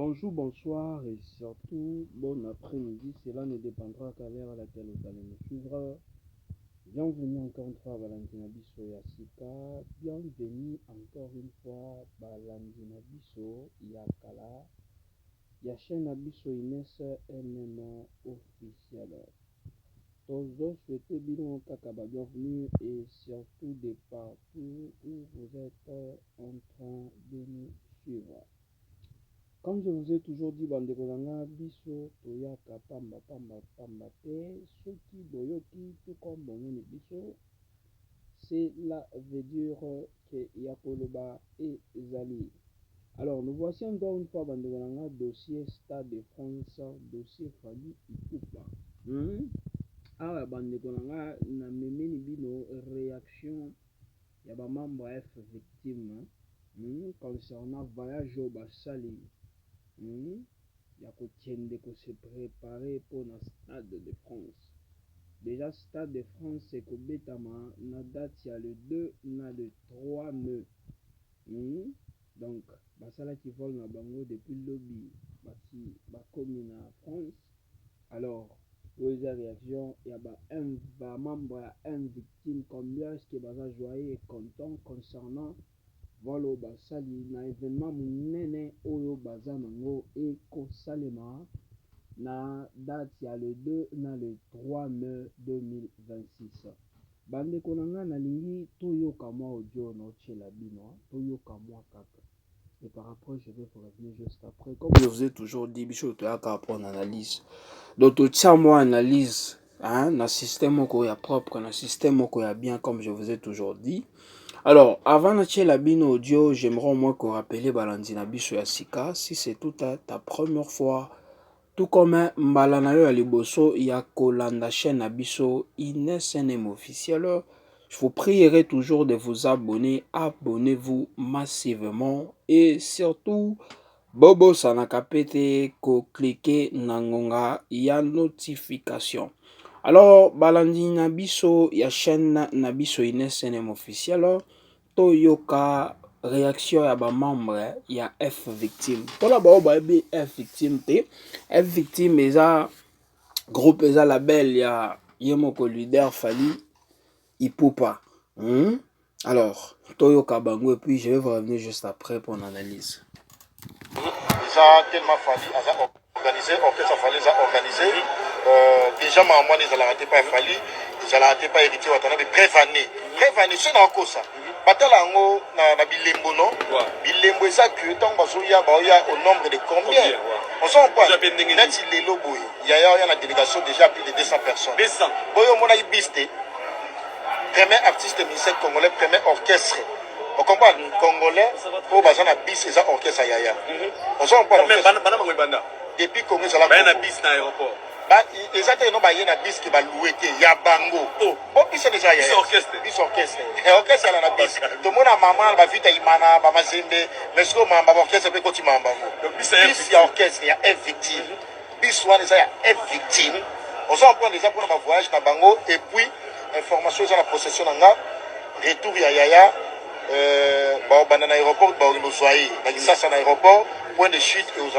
Bonjour, bonsoir et surtout bon après-midi. Cela ne dépendra qu'à l'heure à laquelle vous allez me suivre. Bienvenue encore une fois à Valentina Bisso Yasika. Bienvenue encore une fois à Valentina Bisso Yakala. Yachena Bisso Inès MM officiel. Tozo souhaitez bien Kakaba bienvenue et surtout de partout où vous êtes en train de nous suivre. Comme je vous ai toujours dit, bande kolanga biso toyaka pamba pamba pamba te soki boyoki tout comme bongeni biso, cela veut dire que yakoloba et ezali. Alors nous voici encore une fois bande kolanga dossier Stade de France, dossier Fally Ipupa. Ah bande kolanga na memeni bino réaction ya ba membre F victime concernant voyage au basali. Il y a que se préparer pour le Stade de France. Déjà, Stade de France, c'est que Betama, na date, il y a le 2, na le 3 mai. Donc, ça qui vole na bango depuis le lobby, commune en France. Alors, aux réactions, il y a un membre, un victime, combien est-ce que va joyeux et content concernant Volo basali na événement munene oyo baza nango ekosalema na date ya le 2 na le 3 mai 2026. Bandeko na nga nalingi toyoka mwa audio na otiela bino, toyoka mwa kaka. Et par rapport, je vais vous revenir juste après. Comme je vous ai toujours dit, bicho toyaka apprendre analyse. Donc totia moi analyse, na système moko ya propre, na système moko ya bien, comme je vous ai toujours dit. Alors, avant de la bino audio, j'aimerais au moins qu'on rappelle Balandina Biso Yasika. Si c'est toute ta première fois, tout comme Mbalanayo Aliboso, il y a Kolanda chaîne Abiso, Inès NM officiel. Je vous prierai toujours de vous abonner. Abonnez-vous massivement. Et surtout, Bobo Sanakapete, ko cliquez Nangonga, il y a notification. Alors, Balandi Nabiso, ya chaîne Nabiso Inès NM officiel. Toyoka réaction ya ba membre ya F victime. Pour la F victime te. F victime eza groupe eza label ya Yemoko leader Fally Ipupa. Alors, Toyoka bango et puis je vais vous revenir juste après pour l'analyse. Déjà tellement Fally a organisé, orchestre Fally a organisé. Déjà maman ils allaient rater pas Fally, ils allaient rater pas héritier watana mais prévané, c'est dans quoi ça? Batala ngo na bilembo non? Bilembo ça que tant bazoya baoya au nombre de combien? On s'en pas. Nati lelo boy. Il y a une délégation déjà plus de 200 personnes. 200. Boyo mona ibiste. Premier artiste musicien congolais, premier orchestre. On comprend congolais au bazan na bis et ça orchestre yaya. On s'en pas. Depuis Congo ça la. Ba na bis na aéroport. Ba exactement non ba yena bis qui va louer ya bango. Bon bis c'est déjà yaya. Bis orchestre. Orchestre là na bis. Tout le monde a maman ba vita imana ba mazembe mais ce que mamba orchestre peut continuer mamba. Bis ya orchestre ya F victime. Bis one ça ya F victime. On s'en prend déjà pour notre voyage na bango et puis information sur la possession nanga retour ya yaya banana aéroport ba no soyer na kisasa na aéroport point de chute et aux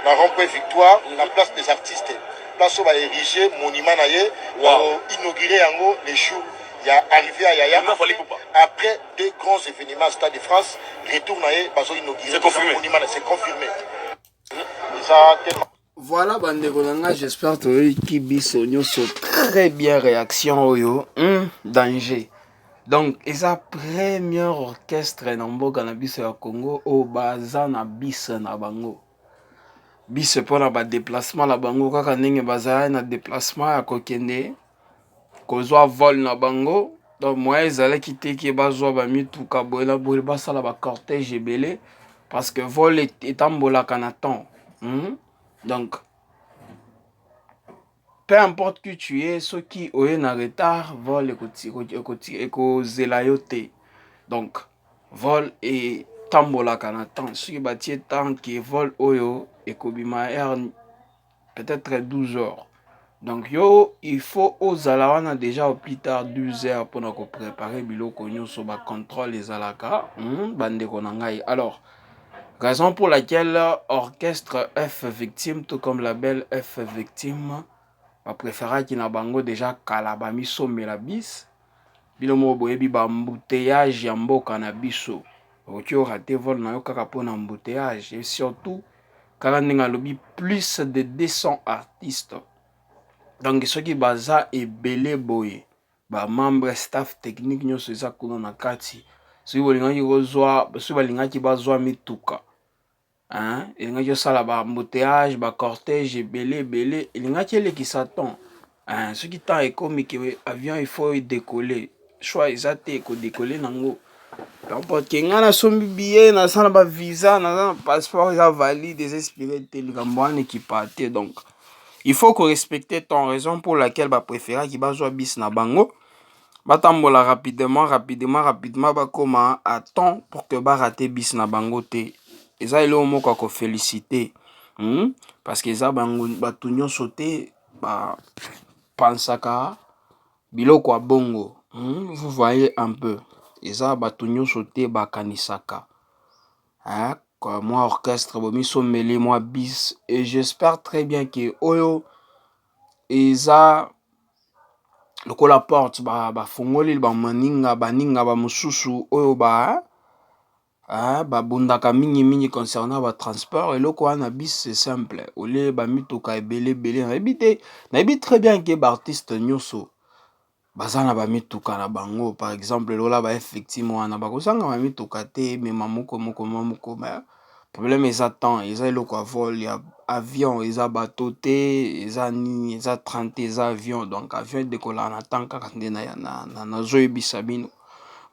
na rond-point victoire la place des artistes place où va ériger monument na ye inaugurer yango les jours il y a arrivé à yaya après deux grands événements au Stade de France retour na ye bazo inaugurer monument c'est confirmé ça tellement. Voilà, bandeko nanga, j'espère que qui biso nyoso très bien réaction oyo, danger. Donc, eza premier orchestre na mboka na biso ya Congo o baza na bis na bango. Bis pona ba déplacement la bango kaka ndenge baza na déplacement ya kokende kozwa vol na bango. Donc moi ezalaki te ke bazwa ba mituka boyela boye basala ba cortège ebele parce que vol etambolaka na temps. Donc, peu importe qui tu es, ceux qui ont un retard, vol et zelayote. Donc, vol et tambola kanatan. Ceux qui battent tant qui vol oyo et kobima peut-être 12 heures. Donc, yo, il faut aux alawana déjà au plus tard 12 heures pour nous préparer bilo konyo sur ba contrôle les alaka. Bande konangai. Alors, Raison pour laquelle orchestre F Victime, tout comme label F Victime, ba préféra qui na bango déjà kalabami somela bis. Bino mo boyebi ba embouteillage ya mboka na biso. Oki o raté vol na yo kaka pona embouteillage et surtout kaka ndenge alobi plus de 200 artistes. Donc soki baza ebele boye ba membre staff technique nyonso eza kuna na kati. Soki bolingaki kozwa, soki balingaki bazwa mituka. Hein? Elingaki osala ba embouteillage, ba cortège ebele, elingaki elekisa temps. Hein? Soki temps ekomi ke avion il faut décoller. Choix eza te ko décoller nango. N'importe que nga na sombi billet, na sana ba visa, na passeport eza valide, des expirés te likambo wana ekipa te donc. Il faut que respecter ton raison pour laquelle ba préféra qui bazwa bis na bango. Batambola rapidement bakoma à temps pour que ba rater bis na bango te. Eza elo moko ko féliciter. Parce que eza bango batu nyonso te ba pansaka biloko bongo. Vous voyez un peu. Eza batu nyonso te ba kanisaka. Hein? Moi orchestre bomi someli moi bis et j'espère très bien que oyo eza lokola porte ba fongoli ba maninga baninga ba mususu oyo ba bundaka mingi concernant ba transport eloko wana bis c'est simple ole ba mituka ebele na très bien que ba artiste nyonso bazana ba mituka na bango par exemple lola ba effectivement wana ba kozanga ba mituka te mais moko mais problème eza temps eza eloko a vol ya avion eza bateau te eza nini eza 30 eza avion donc avion décoller en temps kaka nde na zoyebisa bino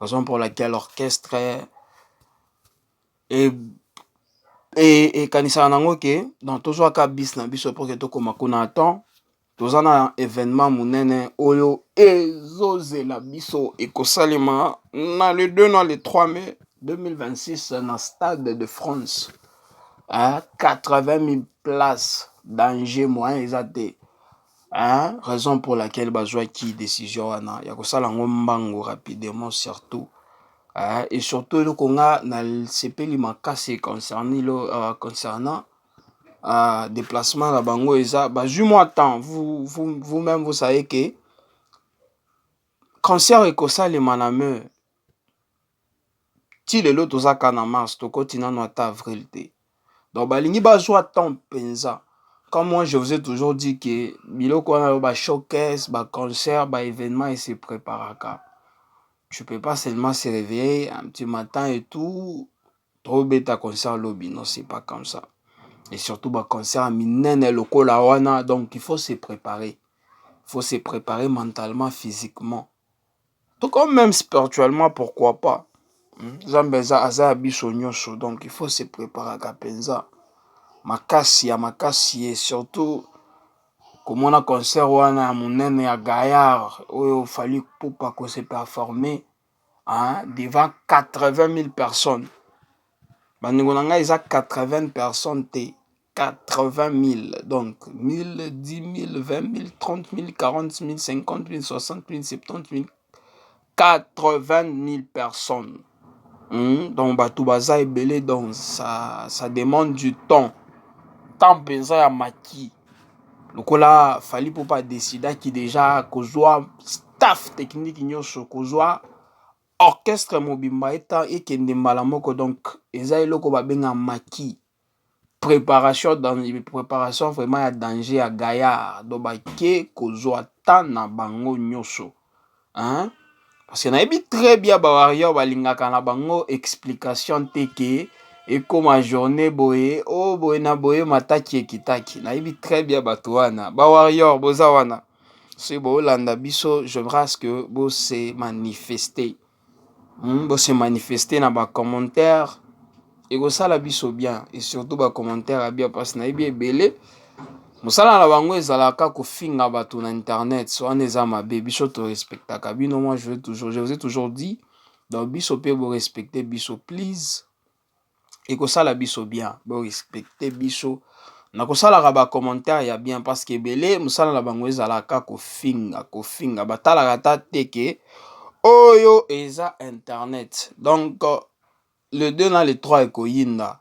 raison pour laquelle l'orchestre et kanisaka nango ke donc tozwaka bis na biso pour que tokoma kuna temps toza na événement monene oyo ezozela biso ekosalema na le 2 na le 3 mai 2026 na stade de France. 80 000 places danger moyen exacté. Raison pour laquelle bazwa qui décision wana ya kosala ngombango rapidement surtout. Et surtout le konga na sepeli makasi concernant déplacement la bango eza bazui moi temps vous-même vous savez que concert ekosalema na me ti lelo tozaka na mars tokoti nano ata avril te. Donc balingi bazwa temps penza. Comme moi je vous ai toujours dit que biloko wana ba showcase, ba concert, ba événement et se préparaka. Tu peux pas seulement se réveiller un petit matin et tout trop bêta concert lobby, non c'est pas comme ça. Et surtout ba concert minene lokola wana donc il faut se préparer. Il faut se préparer mentalement, physiquement. Tout comme même spirituellement pourquoi pas. Zambeza aza biso nyonso donc il faut se préparer à penza. Makasi et surtout comme on a concert wana monene ya Gaillard oyo fallait pour pas qu'on se performer devant 80 000 personnes. Bandingo nanga isa 80 personnes te 80 000 donc 1000 10 000 20 000 30 000 40 000 50 000 60 000 70 000 80 000 personnes. Donc batou baza ebele donc ça demande du temps. Temps penza ya maki. Lokola fallait pour pas décider qui déjà kozwa staff technique nyonso kozwa orchestre mobimba eta ekende mbala moko donc eza eloko babenga maki. Préparation vraiment ya danger ya Gaillard donc bake kozwa temps na bango nyonso. Parce que nayebi très bien ba warrior balingaka na bango explication teke et comme ma journée boye boye na boye mataki ekitaki nayebi très bien bato wana ba warrior boza wana c'est bo landa biso je brasse que bo se manifester na ba commentaire et ko sala biso bien et surtout ba commentaire bien parce que nayebi ebele mosala na bango ezalaka kofinga bato na internet so wana eza mabe biso to respectaka bino. Moi je vous ai toujours dit donc biso pe bo respecter biso please et kosala biso bien bo respecter biso na kosalaka ba commentaire ya bien parce que belé mosala na bango ezalaka kofinga batalaka ta teke oyo eza internet donc le 2 na le 3 ekoyinda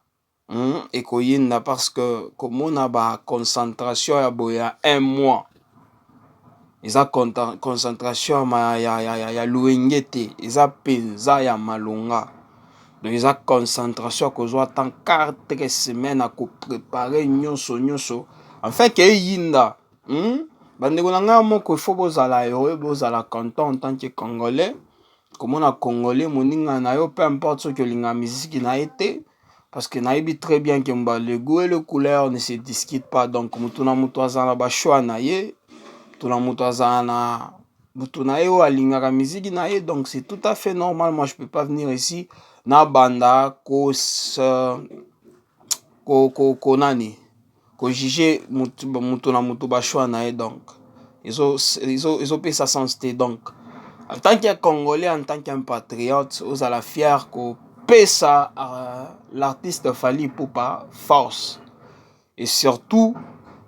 et koyinda parce que comme on a ba concentration ya boya 1 mois. Eza concentration ya luengete, eza penza ya malonga. Donc eza concentration kozwa tant 4 semaines à préparer nyonso. En fait que yinda, bandeko na nga moko il faut bozala heureux, bozala content en tant que congolais. Comme on a congolais moninga na yo peu importe ce que linga musique na été parce que naïbi très bien que le goût et le couleur ne se discutent pas. Donc mutuna mutu azana ba choix na ye. Tout le monde a musique naïe, donc c'est tout à fait normal. Moi je peux pas venir ici na banda ko nani ko juger mutu na mutu ba choix naïe. Donc ils ont payé sa sensité. Donc en tant que congolais, en tant qu'un patriote, vous allez fier ko paye ça l'artiste Fally Ipupa force. Et surtout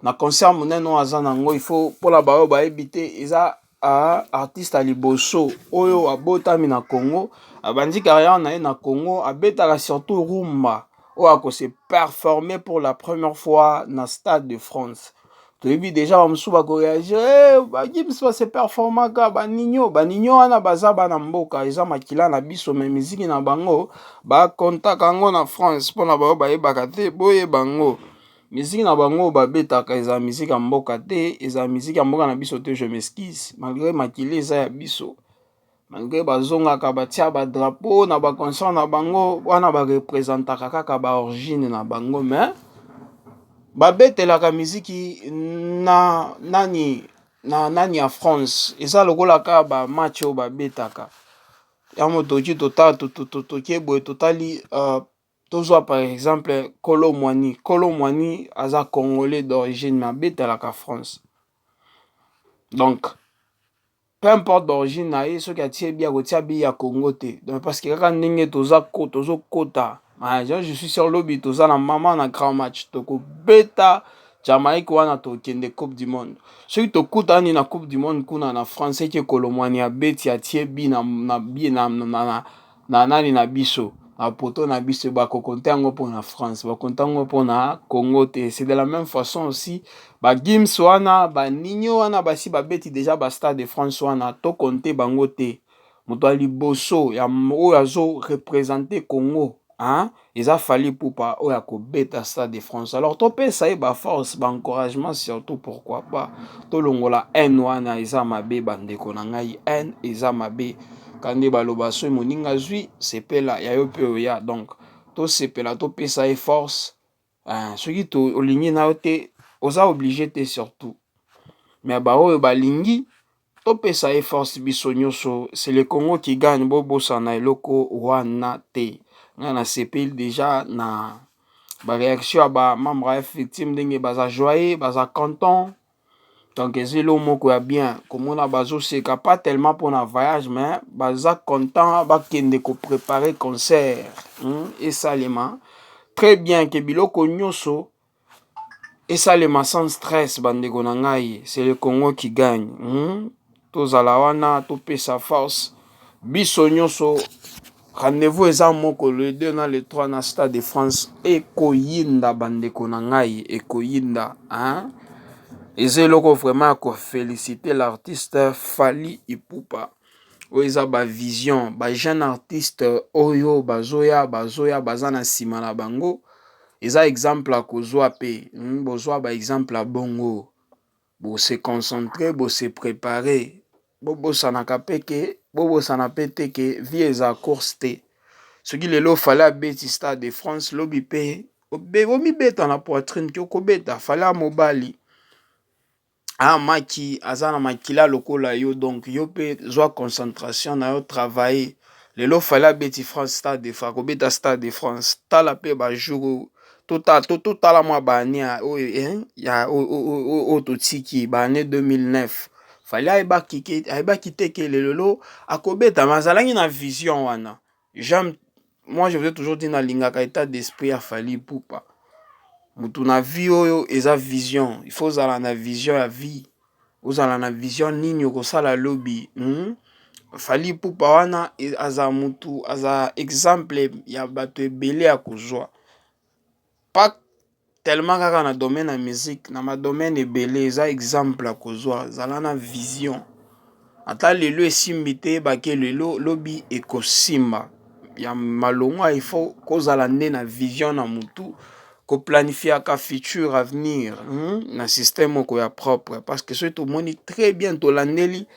na concert monene no azanango, il faut pour la bao ba ebité eza artiste à liboso oyo abotami na Congo, abandi carrière na na Congo, abetaka surtout rumba oyo ko se performer pour la première fois na Stade de France. Toyebi déjà bamusu ba ko réagir ba Gims ba se performer ka baninyo wana baza bana mboka eza makila na biso me musique na bango ba contact yango na France pour na bao ba yebaka te boye bango. Musique na bango babetaka eza musique ya mboka te, eza musique ya mboka na biso te, je m'excuse. Malgré makili eza ya biso, malgré bazongaka batia ba drapeau na ba concert na bango wana ba représentaka kaka ba origine na bango, mais babetelaka musique nani ya France, eza lokola ka ba match oyo babetaka ya motoki toki boye totali tozwa par exemple Kolo Muani aza congolais d'origine mais abetelaka France. Donc peu importe d'origine na ye soki atie bi akotia bi ya Congo te. Donc parce que kaka ndenge tozokota je suis sur lobi toza na mama na grand match tokobeta Jamaïque wana tokende Coupe du Monde. Soki tokutani na Coupe du Monde kuna na France eke Kolo Muani abeti atie bi na nani na biso na poto na biso bakokonte yango pour na France, bakonte yango pour na Congo te. C'est de la même façon aussi ba Gims wana ba Ninyo wana basi babeti déjà ba Stade de France wana to konte bango te. Moto ali boso ya oyo azo représenter Congo, hein, eza Fally Ipupa oyo akobeta Stade de France. Alors to pesa ye ba force ba encouragement surtout, pourquoi pas to longola haine wana eza mabe bandeko na ngai, haine eza mabe. Kande baloba so moninga zui sepela ya yo pe oya. Donc to sepela to pesa ye force, soki to olingi na yo te oza obligé te surtout, mais ba oyo balingi to pesa ye force biso nyonso. C'est le Congo qui gagne, bobosa na eloko wana te. Nga na sepeli déjà na ba réaction ba membre ya victime ndenge baza joyeux, baza content. Donc ezelo moko ya bien komona bazo seka pas tellement pour un voyage mais baza content bakende ko préparer concert, et salema très bien que biloko nyonso et salema sans stress bandeko na ngai. C'est le Congo qui gagne, tozala wana to pesa force biso nyonso. Rendez-vous eza moko le 2 na le 3 na Stade de France et koyinda bandeko na ngai et koyinda, hein. Et c'est là qu'on vraiment féliciter l'artiste Fally Ipupa. Oyo eza ba vision, ba jeune artiste oyo bazoya bazana sima na bango. Eza exemple à kozwa pe, bozwa ba exemple à bongo. Bo se concentrer, bo se préparer. Bobo sanaka peke, bobo sanapete ke vie eza course te. Ce qui lelo Fally abeti Stade de France lobi pe, omi beta na poitrine ki okobeta Fally mobali. Maki azana makila lokola yo, donc yo pe zwa concentration na yo travailler. Lelo Fally abeti France Stade de France, kobeta Stade de France. Tala pe ba jour tala mwa bania oyo ya ototiki ba année 2009. Fally ayeba kiteke lelo akobeta mazalangi na vision wana. Moi je vous ai toujours dit na lingaka état d'esprit à Fally Ipupa. Mutu na vie oyo eza vision. Il faut zala na vision ya vie. Ozala na vision nini okosala lobby. Fally Ipupa wana aza mutu, aza exemple ya bato ebele ya kozwa. pas tellement kaka na domaine ya musique, na ma domaine ebele eza exemple ya kozwa zala na vision. Ata lelo esimbi te bake lelo lobi ekosimba ya malongwa, il faut kozala nde na vision na mutu koplanifiaka futur avenir na système moko ya propre, parce que soki tomoni très bien tolandeli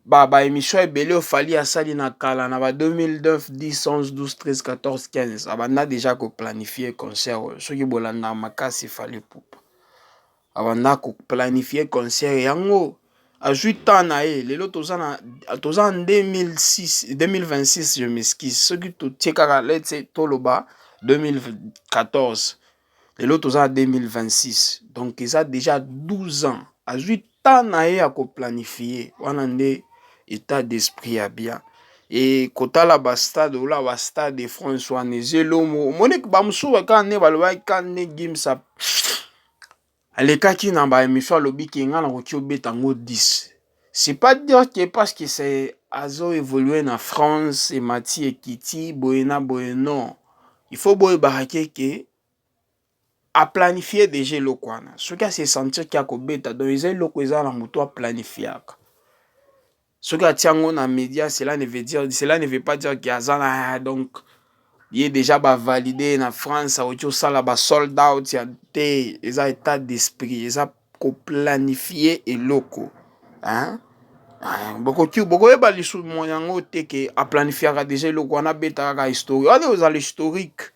ba émission ebele ofali asali na kala na ba 2009 10 11 12 13 14 15 abanda déjà koplanifie concert oyo. Soki bolanda makasi Fally Ipupa abanda koplanifie concert yango azwi temps na ye. Lelo toza en 2026 je m'excuse, soki totie kaka letse toloba 2014 lelo toza en 2026, donc eza déjà 12 ans azwi temps na ye ya koplanifie. Wana nde état d'esprit ya bien. Et kotala bastade ola bastade de France wana ezelomo omoniki bamosusu kaka nde balobaki ka nde Gimsa alekaki na baémission alobiki nga nakoki obeta yango 10. C'est pas dire que parce que c'est azo évolué na France et mati ekiti boyena boye, non. Il faut boyebaka ke a planifier déjà eloko wana soki ase sentir ki akobeta, donc eza eloko eza na moto aplanifiyaka. Soki atia yango na média, cela ne veut pas dire que azana donc il est déjà validé na France aoki osala ba sold out ya te. Eza état d'esprit, eza koplanifier eloko bokoyeba lisusu mo yango te ke aplanifiaka déjà eloko wana abeta kaka historique. Wana ozala historique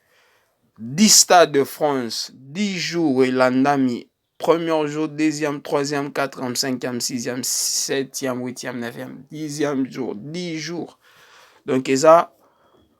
10 stades de France, 10 jours elandami. Premier jour, deuxième, troisième, quatrième, cinquième, sixième, septième, huitième, neuvième, 10e jour, 10 jours. Donc, ça,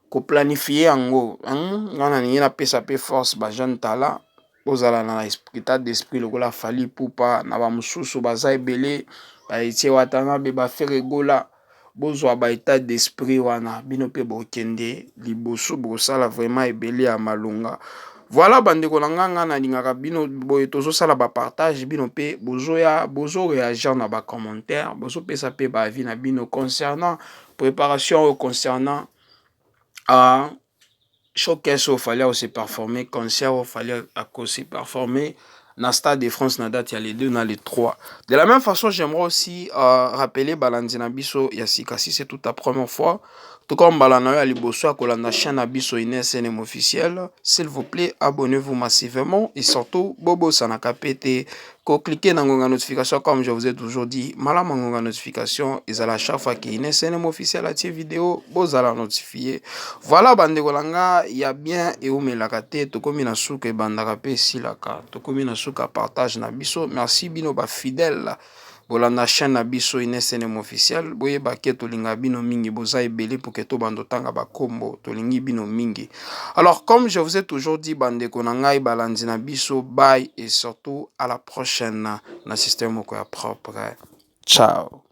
qu'on planifie en gros. On a une pesa pe force, ba jeune talent. Ozala na état d'esprit, le gola Fally Ipupa, na ba mususu baza ebele, ba etie watana be ba faire gola. Bozwa ba état d'esprit wana bino pe bokende liboso bosala vraiment ebele ya malonga. Voilà bandeko na nganga na lingaka bino boye tozo sala ba partage bino pe bozo réagir na ba commentaire, bozo pesa pe ba avis na bino concernant préparation concernant showcase au fallait aussi performer, concert au fallait aussi performer. Na Stade de France, na date, il y a les 2, na les 3. De la même façon, j'aimerais aussi rappeler Balandi Nabiso Yassika, si c'est toute ta première fois. Tout comme Balanayo Aliboso, à la chaîne Nabiso INSNM officiel. S'il vous plaît, abonnez-vous massivement. Et surtout, Bobo Sanakapete, cliquez dans la notification, comme je vous ai toujours dit. Malam la notification, et à la chaque fois qu'il y a INSNM officiel à cette vidéo, vous allez notifier. Voilà, bande Golanga, il y a bien et où me la kate, to komi na souke bandarape silaka, to komi na souka partage na biso. Merci bino ba fidèle. Bolanda chaîne na biso INSNM officiel. Boye baké to linga bino mingi boza ebele pour que to bando tanga ba kombo to lingi bino mingi. Alors comme je vous ai toujours dit bande konanga balandi na biso, bye et surtout à la prochaine na système moko ya propre. Ciao.